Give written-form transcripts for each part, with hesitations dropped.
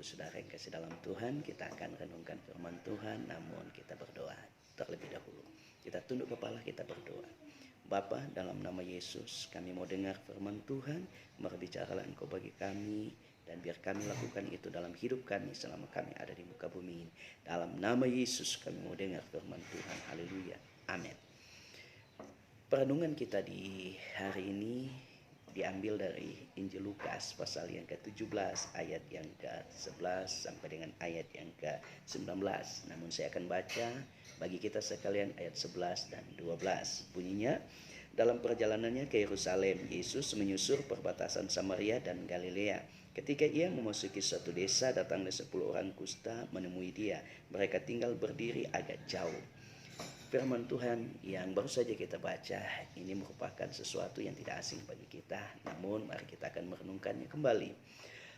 Ibu Saudara yang kasih dalam Tuhan, kita akan renungkan firman Tuhan, namun kita berdoa terlebih dahulu. Kita tunduk kepala, kita berdoa. Bapa, dalam nama Yesus, kami mau dengar firman Tuhan, berbicaralah Engkau bagi kami, dan biar kami lakukan itu dalam hidup kami selama kami ada di muka bumi ini. Dalam nama Yesus kami mau dengar firman Tuhan. Haleluya. Amin. Perenungan kita di hari ini diambil dari Injil Lukas pasal yang ke-17 ayat yang ke-11 sampai dengan ayat yang ke-19. Namun saya akan baca bagi kita sekalian ayat 11 dan 12. Bunyinya, dalam perjalanannya ke Yerusalem, Yesus menyusur perbatasan Samaria dan Galilea. Ketika ia memasuki suatu desa, datanglah 10 orang kusta menemui dia. Mereka tinggal berdiri agak jauh. Firman Tuhan yang baru saja kita baca ini merupakan sesuatu yang tidak asing bagi kita. Namun mari kita akan merenungkannya kembali.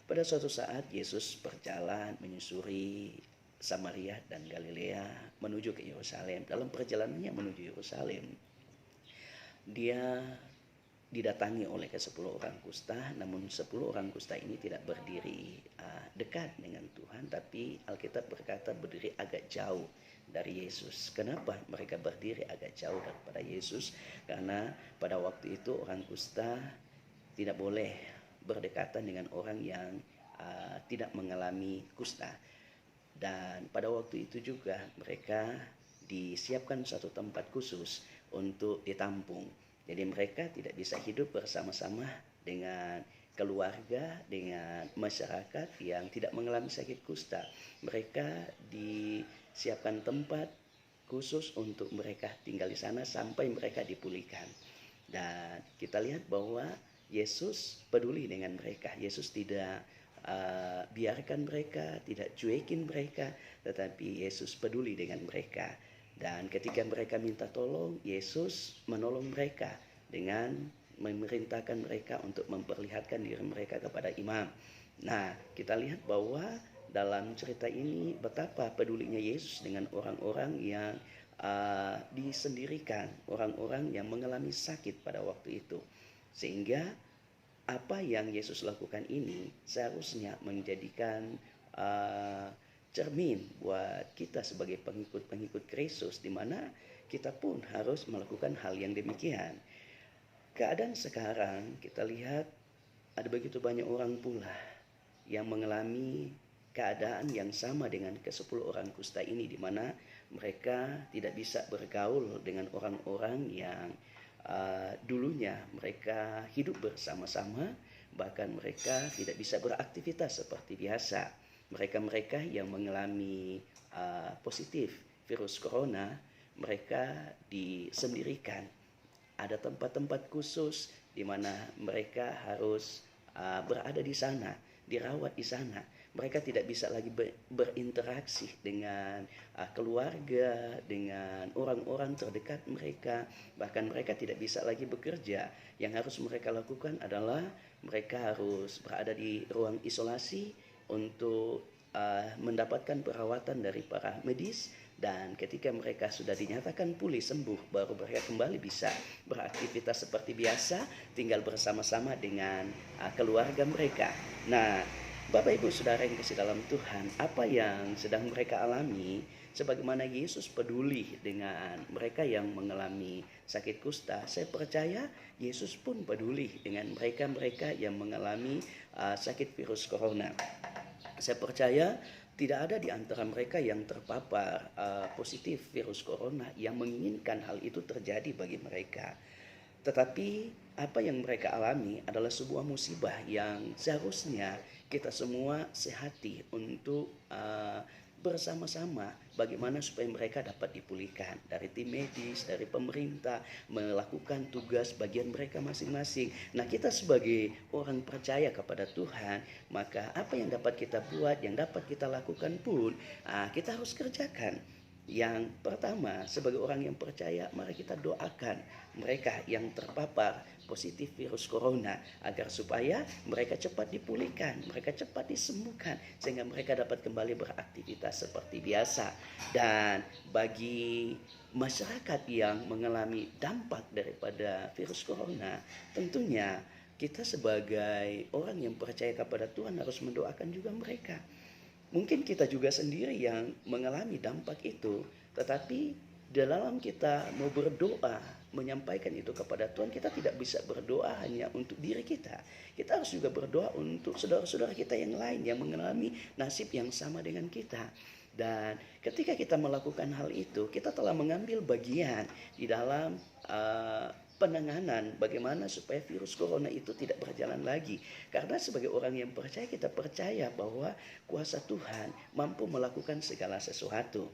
Pada suatu saat Yesus berjalan menyusuri Samaria dan Galilea menuju ke Yerusalem. Dalam perjalanannya menuju Yerusalem, dia didatangi oleh ke-10 orang kusta. Namun 10 orang kusta ini tidak berdiri dekat dengan Tuhan, tapi Alkitab berkata berdiri agak jauh dari Yesus. Kenapa mereka berdiri agak jauh daripada Yesus? Karena pada waktu itu orang kusta tidak boleh berdekatan dengan orang yang tidak mengalami kusta. Dan pada waktu itu juga mereka disiapkan satu tempat khusus untuk ditampung. Jadi mereka tidak bisa hidup bersama-sama dengan keluarga, dengan masyarakat yang tidak mengalami sakit kusta. Mereka disiapkan tempat khusus untuk mereka tinggal di sana sampai mereka dipulihkan. Dan kita lihat bahwa Yesus peduli dengan mereka. Yesus tidak biarkan mereka, tidak cuekin mereka, tetapi Yesus peduli dengan mereka. Dan ketika mereka minta tolong, Yesus menolong mereka dengan memerintahkan mereka untuk memperlihatkan diri mereka kepada imam. Nah, kita lihat bahwa dalam cerita ini betapa pedulinya Yesus dengan orang-orang yang disendirikan, orang-orang yang mengalami sakit pada waktu itu. Sehingga apa yang Yesus lakukan ini seharusnya menjadikan cermin buat kita sebagai pengikut-pengikut Kristus, di mana kita pun harus melakukan hal yang demikian. Keadaan sekarang kita lihat ada begitu banyak orang pula yang mengalami keadaan yang sama dengan ke-10 orang kusta ini, di mana mereka tidak bisa bergaul dengan orang-orang yang dulunya mereka hidup bersama-sama, bahkan mereka tidak bisa beraktivitas seperti biasa. Mereka-mereka yang mengalami positif virus corona, mereka disendirikan. Ada tempat-tempat khusus di mana mereka harus berada di sana, dirawat di sana. Mereka tidak bisa lagi berinteraksi dengan keluarga, dengan orang-orang terdekat mereka. Bahkan mereka tidak bisa lagi bekerja. Yang harus mereka lakukan adalah mereka harus berada di ruang isolasi untuk mendapatkan perawatan dari para medis. Dan ketika mereka sudah dinyatakan pulih sembuh, baru mereka kembali bisa beraktivitas seperti biasa, tinggal bersama-sama dengan keluarga mereka. Nah, Bapak Ibu Saudara yang kasih dalam Tuhan, apa yang sedang mereka alami, sebagaimana Yesus peduli dengan mereka yang mengalami sakit kusta, saya percaya Yesus pun peduli dengan mereka-mereka yang mengalami sakit virus corona. Saya percaya tidak ada di antara mereka yang terpapar positif virus corona yang menginginkan hal itu terjadi bagi mereka. Tetapi apa yang mereka alami adalah sebuah musibah yang seharusnya kita semua sehati untuk bersama-sama bagaimana supaya mereka dapat dipulihkan. Dari tim medis, dari pemerintah, melakukan tugas bagian mereka masing-masing. Nah, kita sebagai orang percaya kepada Tuhan, maka apa yang dapat kita buat, yang dapat kita lakukan pun kita harus kerjakan. Yang pertama, sebagai orang yang percaya, mari kita doakan mereka yang terpapar positif virus corona agar supaya mereka cepat dipulihkan, mereka cepat disembuhkan, sehingga mereka dapat kembali beraktivitas seperti biasa. Dan bagi masyarakat yang mengalami dampak daripada virus corona, tentunya kita sebagai orang yang percaya kepada Tuhan harus mendoakan juga mereka. Mungkin kita juga sendiri yang mengalami dampak itu, tetapi dalam kita mau berdoa, menyampaikan itu kepada Tuhan, kita tidak bisa berdoa hanya untuk diri kita. Kita harus juga berdoa untuk saudara-saudara kita yang lain yang mengalami nasib yang sama dengan kita. Dan ketika kita melakukan hal itu, kita telah mengambil bagian di dalam penanganan bagaimana supaya virus corona itu tidak berjalan lagi. Karena sebagai orang yang percaya, kita percaya bahwa kuasa Tuhan mampu melakukan segala sesuatu.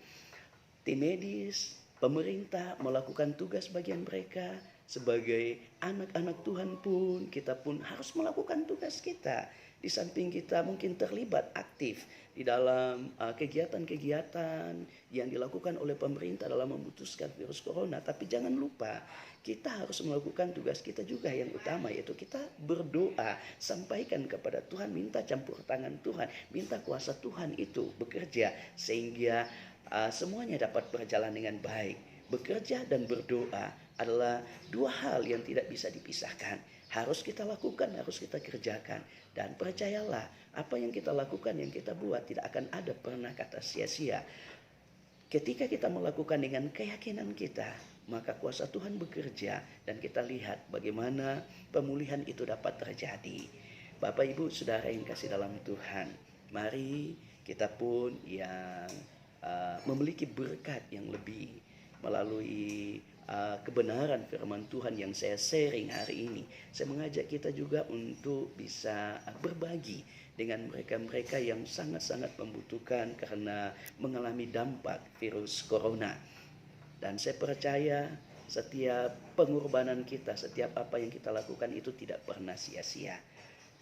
Tim medis, pemerintah melakukan tugas bagian mereka. Sebagai anak-anak Tuhan pun, kita pun harus melakukan tugas kita. Di samping kita mungkin terlibat aktif di dalam kegiatan-kegiatan yang dilakukan oleh pemerintah dalam memutuskan virus corona. Tapi jangan lupa, kita harus melakukan tugas kita juga yang utama, yaitu kita berdoa, sampaikan kepada Tuhan, minta campur tangan Tuhan, minta kuasa Tuhan itu bekerja sehingga semuanya dapat berjalan dengan baik. Bekerja dan berdoa adalah dua hal yang tidak bisa dipisahkan. Harus kita lakukan, harus kita kerjakan. Dan percayalah, apa yang kita lakukan, yang kita buat tidak akan ada pernah kata sia-sia. Ketika kita melakukan dengan keyakinan kita, maka kuasa Tuhan bekerja dan kita lihat bagaimana pemulihan itu dapat terjadi. Bapak, Ibu, Saudara yang kasih dalam Tuhan, mari kita pun yang memiliki berkat yang lebih melalui kebenaran firman Tuhan yang saya sharing hari ini. Saya mengajak kita juga untuk bisa berbagi dengan mereka-mereka yang sangat-sangat membutuhkan karena mengalami dampak virus corona. Dan saya percaya setiap pengorbanan kita, setiap apa yang kita lakukan itu tidak pernah sia-sia.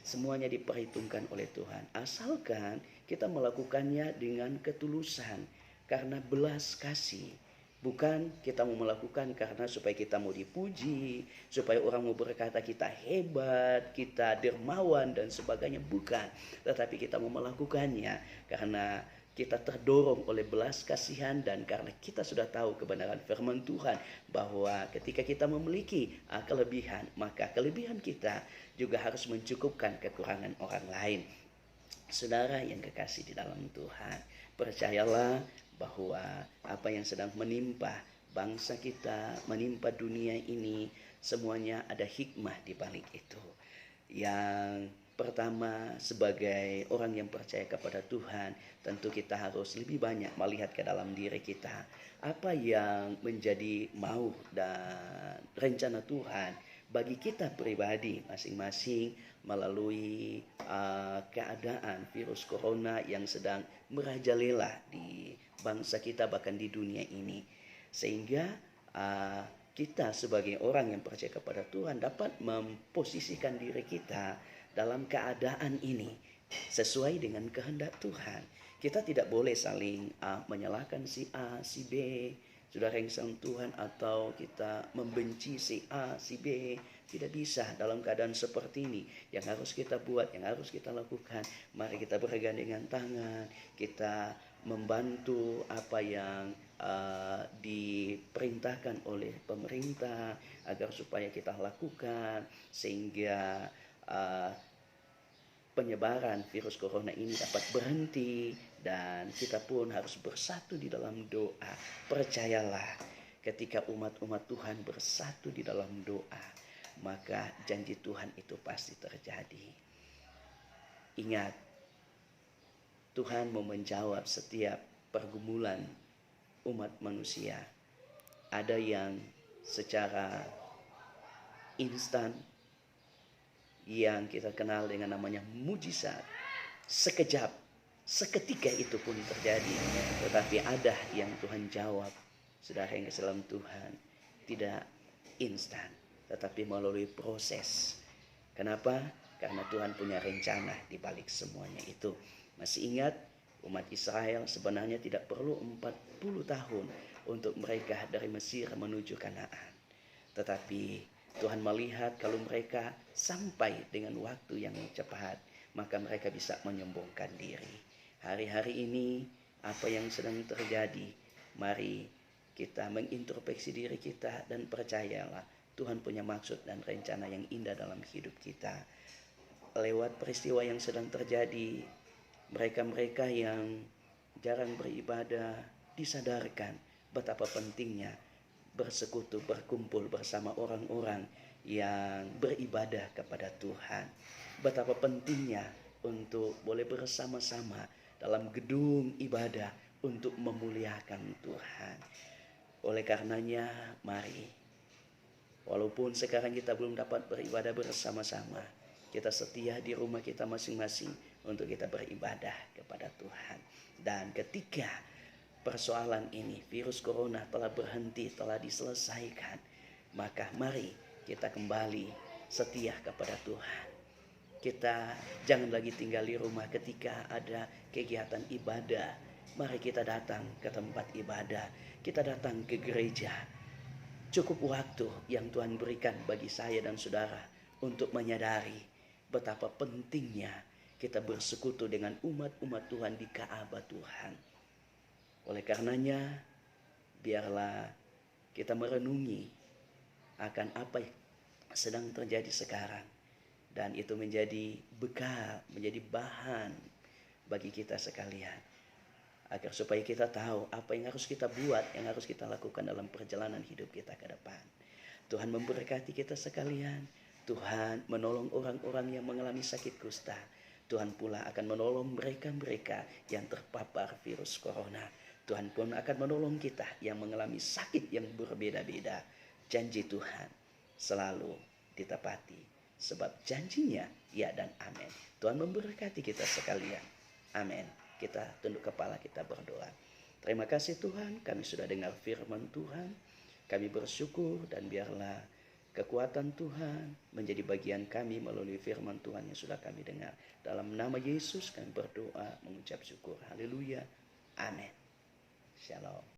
Semuanya diperhitungkan oleh Tuhan. Asalkan kita melakukannya dengan ketulusan karena belas kasih. Bukan kita mau melakukan karena supaya kita mau dipuji, supaya orang mau berkata kita hebat, kita dermawan dan sebagainya. Bukan. Tetapi kita mau melakukannya karena kita terdorong oleh belas kasihan dan karena kita sudah tahu kebenaran firman Tuhan bahwa ketika kita memiliki kelebihan, maka kelebihan kita juga harus mencukupkan kekurangan orang lain. Saudara yang kekasih di dalam Tuhan, percayalah bahwa apa yang sedang menimpa bangsa kita, menimpa dunia ini, semuanya ada hikmah di balik itu. Yang pertama, sebagai orang yang percaya kepada Tuhan, tentu kita harus lebih banyak melihat ke dalam diri kita. Apa yang menjadi mau dan rencana Tuhan bagi kita pribadi masing-masing melalui keadaan virus corona yang sedang merajalela di bangsa kita bahkan di dunia ini. Sehingga kita sebagai orang yang percaya kepada Tuhan dapat memposisikan diri kita dalam keadaan ini sesuai dengan kehendak Tuhan. Kita tidak boleh saling menyalahkan si A, si B, saudara yang sang Tuhan, atau kita membenci si A, si B. Tidak bisa dalam keadaan seperti ini. Yang harus kita buat, yang harus kita lakukan, mari kita bergandengan tangan, kita membantu apa yang diperintahkan oleh pemerintah agar supaya kita lakukan sehingga penyebaran virus corona ini dapat berhenti. Dan kita pun harus bersatu di dalam doa. Percayalah, ketika umat-umat Tuhan bersatu di dalam doa, maka janji Tuhan itu pasti terjadi. Ingat, Tuhan mau menjawab setiap pergumulan umat manusia. Ada yang secara instan, yang kita kenal dengan namanya mujizat. Sekejap, seketika itu pun terjadi. Tetapi ada yang Tuhan jawab, saudara yang dalam Tuhan, tidak instan, tetapi melalui proses. Kenapa? Karena Tuhan punya rencana di balik semuanya itu. Masih ingat, umat Israel sebenarnya tidak perlu 40 tahun untuk mereka dari Mesir menuju Kanaan. Tetapi Tuhan melihat kalau mereka sampai dengan waktu yang cepat, maka mereka bisa menyombongkan diri. Hari-hari ini apa yang sedang terjadi, mari kita mengintrospeksi diri kita dan percayalah Tuhan punya maksud dan rencana yang indah dalam hidup kita. Lewat peristiwa yang sedang terjadi, Mereka-mereka yang jarang beribadah disadarkan betapa pentingnya bersekutu, berkumpul bersama orang-orang yang beribadah kepada Tuhan. Betapa pentingnya untuk boleh bersama-sama dalam gedung ibadah untuk memuliakan Tuhan. Oleh karenanya, mari, walaupun sekarang kita belum dapat beribadah bersama-sama, kita setia di rumah kita masing-masing untuk kita beribadah kepada Tuhan. Dan ketika persoalan ini, virus corona telah berhenti, telah diselesaikan, maka mari kita kembali setia kepada Tuhan. Kita jangan lagi tinggal di rumah ketika ada kegiatan ibadah. Mari kita datang ke tempat ibadah, kita datang ke gereja. Cukup waktu yang Tuhan berikan bagi saya dan saudara untuk menyadari betapa pentingnya kita bersekutu dengan umat-umat Tuhan di Ka'bah Tuhan. Oleh karenanya, biarlah kita merenungi akan apa yang sedang terjadi sekarang. Dan itu menjadi bekal, menjadi bahan bagi kita sekalian. Agar supaya kita tahu apa yang harus kita buat, yang harus kita lakukan dalam perjalanan hidup kita ke depan. Tuhan memberkati kita sekalian. Tuhan menolong orang-orang yang mengalami sakit kusta. Tuhan pula akan menolong mereka-mereka yang terpapar virus corona. Tuhan pun akan menolong kita yang mengalami sakit yang berbeda-beda. Janji Tuhan selalu ditepati. Sebab janjinya ya dan amin. Tuhan memberkati kita sekalian. Amin. Kita tunduk kepala, kita berdoa. Terima kasih Tuhan, kami sudah dengar firman Tuhan. Kami bersyukur dan biarlah kekuatan Tuhan menjadi bagian kami melalui firman Tuhan yang sudah kami dengar. Dalam nama Yesus kami berdoa mengucap syukur. Haleluya. Amin. Shalom.